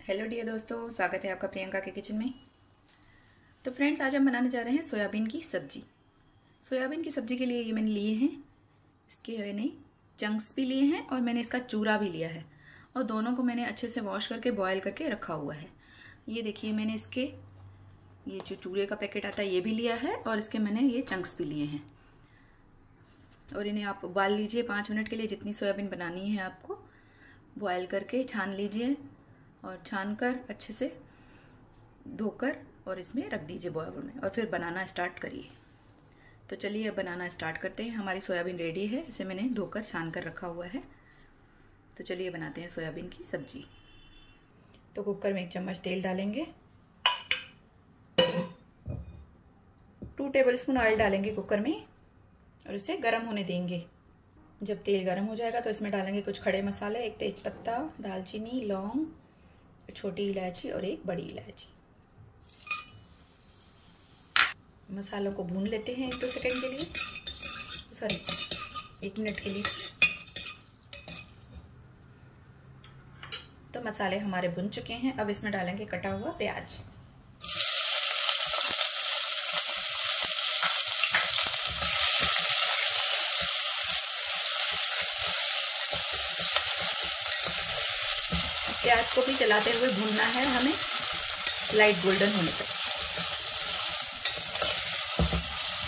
Hello dear दोस्तों, स्वागत है आपका प्रियंका के किचन में। तो फ्रेंड्स, आज हम बनाने जा रहे हैं सोयाबीन की सब्जी। सोयाबीन की सब्जी के लिए ये मैंने लिए हैं, इसके मैंने चंक्स भी लिए हैं और मैंने इसका चूरा भी लिया है और दोनों को मैंने अच्छे से वॉश करके बॉयल करके रखा हुआ है। ये देखिए, मैंने इसके ये जो चूरे का पैकेट आता है ये भी लिया है और इसके मैंने ये चंक्स भी लिए हैं। और इन्हें आप उबाल लीजिए 5 मिनट के लिए, जितनी सोयाबीन बनानी है आपको। बॉयल करके छान लीजिए और छानकर अच्छे से धोकर और इसमें रख दीजिए बॉयल में, और फिर बनाना स्टार्ट करिए। तो चलिए अब बनाना स्टार्ट करते हैं। हमारी सोयाबीन रेडी है, इसे मैंने धोकर छान कर रखा हुआ है। तो चलिए बनाते हैं सोयाबीन की सब्जी। तो कुकर में 1 चम्मच तेल डालेंगे, 2 टेबलस्पून ऑयल डालेंगे कुकर में और इसे गर्म होने देंगे। जब तेल गर्म हो जाएगा तो इसमें डालेंगे कुछ खड़े मसाले, 1 तेजपत्ता, दालचीनी, लौंग, छोटी इलायची और 1 बड़ी इलायची। मसालों को भून लेते हैं 1-2 सेकंड के लिए, 1 मिनट के लिए। तो मसाले हमारे भुन चुके हैं। अब इसमें डालेंगे कटा हुआ प्याज। प्याज को भी चलाते हुए भूनना है हमें, लाइट गोल्डन होने तक।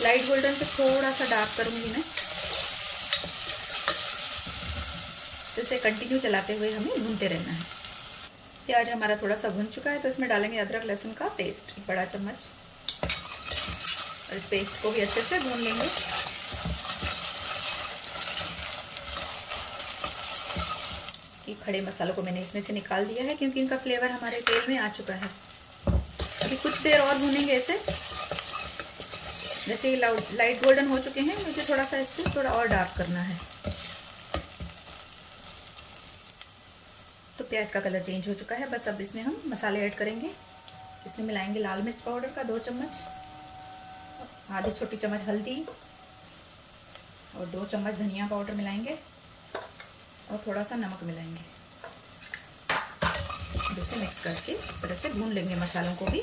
लाइट गोल्डन से थोड़ा सा डार्क करूंगी मैं, तो इसे कंटिन्यू चलाते हुए हमें भूनते रहना है। प्याज हमारा थोड़ा सा भुन चुका है, तो इसमें डालेंगे अदरक लहसुन का पेस्ट, 1 बड़ा चम्मच, और इस पेस्ट को भी अच्छे से भून लेंगे। खड़े मसालों को मैंने इसमें से निकाल दिया है क्योंकि इनका फ्लेवर हमारे तेल में आ चुका है। अभी कुछ देर और भूनेंगे इसे। जैसे ये लाइट गोल्डन हो चुके हैं, मुझे थोड़ा सा इससे थोड़ा और डार्क करना है। तो प्याज का कलर चेंज हो चुका है। बस अब इसमें हम मसाले ऐड करेंगे। इसमें मिलाएंगे लाल मिर्च पाउडर का 2 चम्मच, आधी छोटी चम्मच हल्दी और 2 चम्मच धनिया पाउडर मिलाएंगे और थोड़ा सा नमक मिलाएंगे। इसे मिक्स करके इस तरह से भून लेंगे मसालों को भी।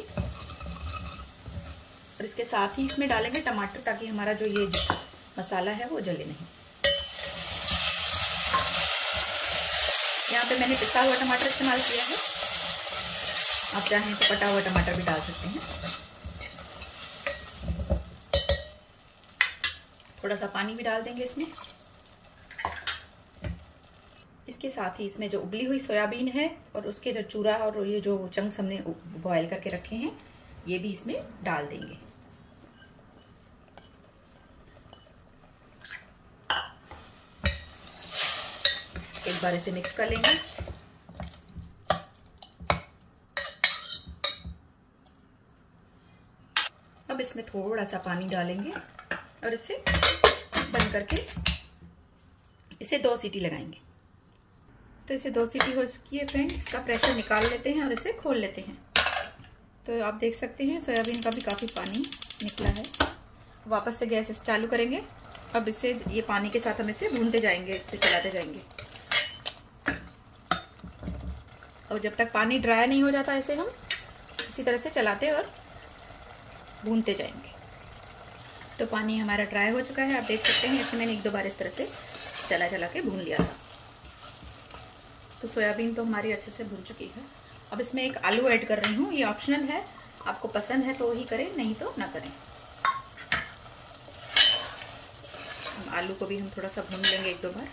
और इसके साथ ही इसमें डालेंगे टमाटर, ताकि हमारा जो ये मसाला है वो जले नहीं। यहाँ पे मैंने पिसा हुआ टमाटर इस्तेमाल किया है, आप चाहें तो कटा हुआ टमाटर भी डाल सकते हैं। थोड़ा सा पानी भी डाल देंगे इसमें। इसके साथ ही इसमें जो उबली हुई सोयाबीन है और उसके जो चूरा और ये जो चंक्स हमने बॉयल करके रखे हैं, ये भी इसमें डाल देंगे। एक बार इसे मिक्स कर लेंगे। अब इसमें थोड़ा सा पानी डालेंगे और इसे बंद करके इसे 2 सीटी लगाएंगे। तो इसे 2 सीटी हो चुकी है फ्रेंड्स। इसका प्रेशर निकाल लेते हैं और इसे खोल लेते हैं। तो आप देख सकते हैं सोयाबीन का भी काफ़ी पानी निकला है। वापस से गैस चालू करेंगे। अब इसे ये पानी के साथ हम इसे भूनते जाएंगे, इसे चलाते जाएंगे और जब तक पानी ड्राई नहीं हो जाता इसे हम इसी तरह से चलाते और भूनते जाएंगे। तो पानी हमारा ड्राई हो चुका है, आप देख सकते हैं। इसे मैंने 1-2 बार इस तरह से चला चला के भून लिया था। तो सोयाबीन तो हमारी अच्छे से भून चुकी है। अब इसमें 1 आलू ऐड कर रही हूँ। ये ऑप्शनल है, आपको पसंद है तो ही करें, नहीं तो ना करें। आलू को भी हम थोड़ा सा भून लेंगे 1-2 बार।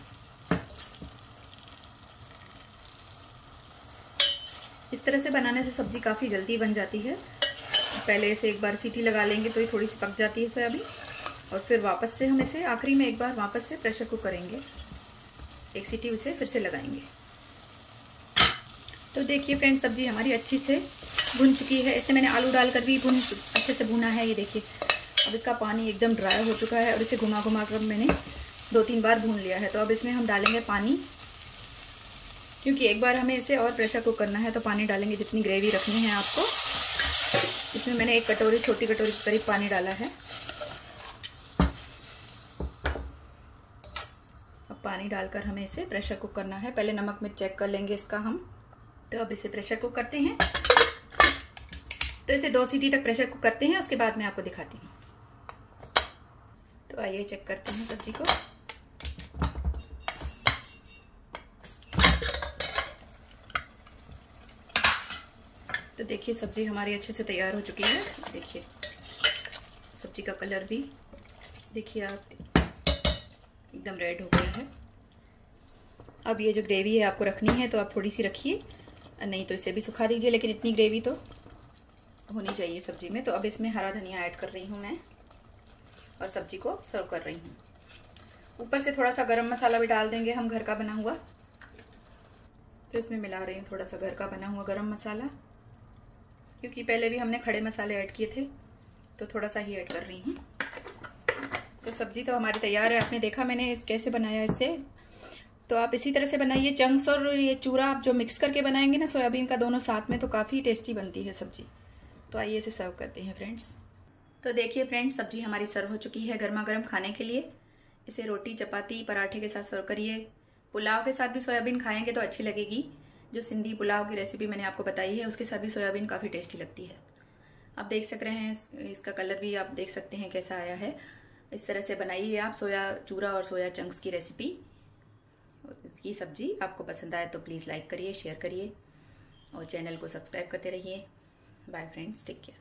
इस तरह से बनाने से सब्जी काफ़ी जल्दी बन जाती है। पहले इसे 1 बार सीटी लगा लेंगे तो ये थोड़ी सी पक जाती है सोयाबीन, और फिर वापस से हम इसे आखिरी में 1 बार वापस से प्रेशर कुक करेंगे। 1 सीटी इसे फिर से लगाएंगे। तो देखिए फ्रेंड्स, सब्जी हमारी अच्छी से भुन चुकी है। इसे मैंने आलू डालकर भी अच्छे से भुना है। ये देखिए, अब इसका पानी एकदम ड्राई हो चुका है और इसे घुमा घुमा कर मैंने 2-3 बार भून लिया है। तो अब इसमें हम डालेंगे पानी, क्योंकि 1 बार हमें इसे और प्रेशर कुक करना है। तो पानी डालेंगे जितनी ग्रेवी रखनी है आपको। इसमें मैंने 1 कटोरी, छोटी कटोरी के करीब पानी डाला है। अब पानी डालकर हमें इसे प्रेशर कुक करना है। पहले नमक मिर्च चेक कर लेंगे इसका हम। तो अब इसे प्रेशर कुक करते हैं। तो इसे 2 सीटी तक प्रेशर कुक करते हैं, उसके बाद मैं आपको दिखाती हूँ। तो आइए चेक करते हैं सब्जी को। तो देखिए सब्जी हमारी अच्छे से तैयार हो चुकी है। देखिए सब्जी का कलर भी देखिए आप एकदम रेड हो गया है। अब ये जो ग्रेवी है आपको रखनी है तो आप थोड़ी सी रखिए, नहीं तो इसे भी सुखा दीजिए, लेकिन इतनी ग्रेवी तो होनी चाहिए सब्जी में। तो अब इसमें हरा धनिया ऐड कर रही हूँ मैं और सब्जी को सर्व कर रही हूँ। ऊपर से थोड़ा सा गरम मसाला भी डाल देंगे हम, घर का बना हुआ। तो इसमें मिला रही हूँ थोड़ा सा घर का बना हुआ गरम मसाला, क्योंकि पहले भी हमने खड़े मसाले ऐड किए थे, तो थोड़ा सा ही ऐड कर रही हूँ। तो सब्जी तो हमारी तैयार है। आपने देखा मैंने कैसे बनाया इससे, तो आप इसी तरह से बनाइए। चंक्स और ये चूरा आप जो मिक्स करके बनाएंगे ना सोयाबीन का, दोनों साथ में, तो काफ़ी टेस्टी बनती है सब्जी। तो आइए इसे सर्व करते हैं फ्रेंड्स। तो देखिए फ्रेंड्स, सब्जी हमारी सर्व हो चुकी है गर्मा गर्म खाने के लिए। इसे रोटी, चपाती, पराठे के साथ सर्व करिए। पुलाव के साथ भी सोयाबीन खाएंगे तो अच्छी लगेगी। जो सिंधी पुलाव की रेसिपी मैंने आपको बताई है, उसके साथ भी सोयाबीन काफ़ी टेस्टी लगती है। आप देख सक रहे हैं, इसका कलर भी आप देख सकते हैं कैसा आया है। इस तरह से बनाइए आप सोया चूरा और सोया चंक्स की रेसिपी। इसकी सब्जी आपको पसंद आए तो प्लीज़ लाइक करिए, शेयर करिए और चैनल को सब्सक्राइब करते रहिए। Bye friends, take care.